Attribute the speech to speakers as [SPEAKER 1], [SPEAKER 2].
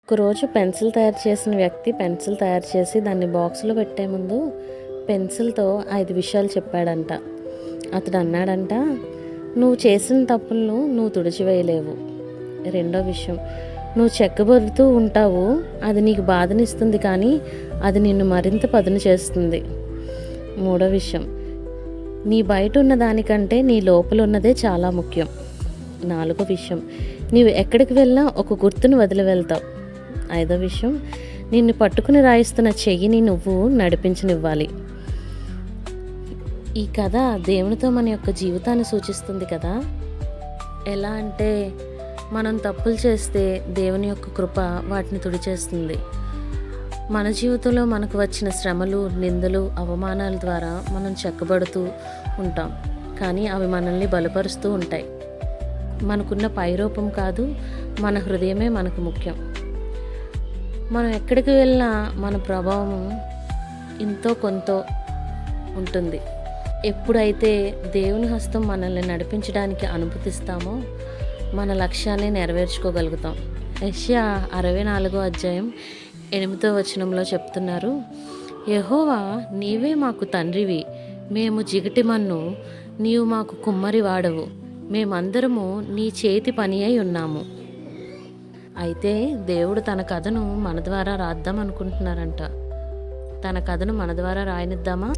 [SPEAKER 1] ఒకరోజు పెన్సిల్ తయారు చేసిన వ్యక్తి పెన్సిల్ తయారు చేసి దాన్ని బాక్స్లో పెట్టే ముందు పెన్సిల్తో 5 విషయాలు చెప్పాడంట. అతడు అన్నాడంట, నువ్వు చేసిన తప్పులను నువ్వు తుడిచివేయలేవు. రెండో విషయం, నువ్వు చెక్కబడుతూ ఉంటావు, అది నీకు బాధనిస్తుంది కానీ అది నిన్ను మరింత పదును చేస్తుంది. మూడో విషయం, నీ బయట ఉన్న దానికంటే నీ లోపల ఉన్నదే చాలా ముఖ్యం. నాలుగో విషయం, నీవు ఎక్కడికి వెళ్ళినా ఒక గుర్తును వదిలి వెళ్తావు. ఐదో విషయం, నిన్ను పట్టుకుని రాయిస్తున్న చెయ్యిని నువ్వు నడిపించనివ్వాలి. ఈ కథ దేవునితో మన యొక్క జీవితాన్ని సూచిస్తుంది కదా. ఎలా అంటే, మనం తప్పులు చేస్తే దేవుని యొక్క కృప వాటిని తుడిచేస్తుంది. మన జీవితంలో మనకు వచ్చిన శ్రమలు, నిందలు, అవమానాల ద్వారా మనం చెక్కబడుతూ ఉంటాం, కానీ అవి మనల్ని బలపరుస్తూ ఉంటాయి. మనకున్న పైరూపం కాదు, మన హృదయమే మనకు ముఖ్యం. మనం ఎక్కడికి వెళ్ళినా మన ప్రభావం ఇంతో కొంతో ఉంటుంది. ఎప్పుడైతే దేవుని హస్తం మనల్ని నడిపించడానికి అనుమతిస్తామో మన లక్ష్యాన్ని నెరవేర్చుకోగలుగుతాం. యెషయా 64:8 చెప్తున్నారు, యెహోవా నీవే మాకు తండ్రివి, మేము జిగటిమన్ను, నీవు మాకు కుమ్మరి వాడవు, మేమందరము నీ చేతి పని అయి ఉన్నాము. అయితే దేవుడు తన కథను మన ద్వారా రాద్దాం అనుకుంటున్నారంట. తన కథను మన ద్వారా రాయనిద్దామా?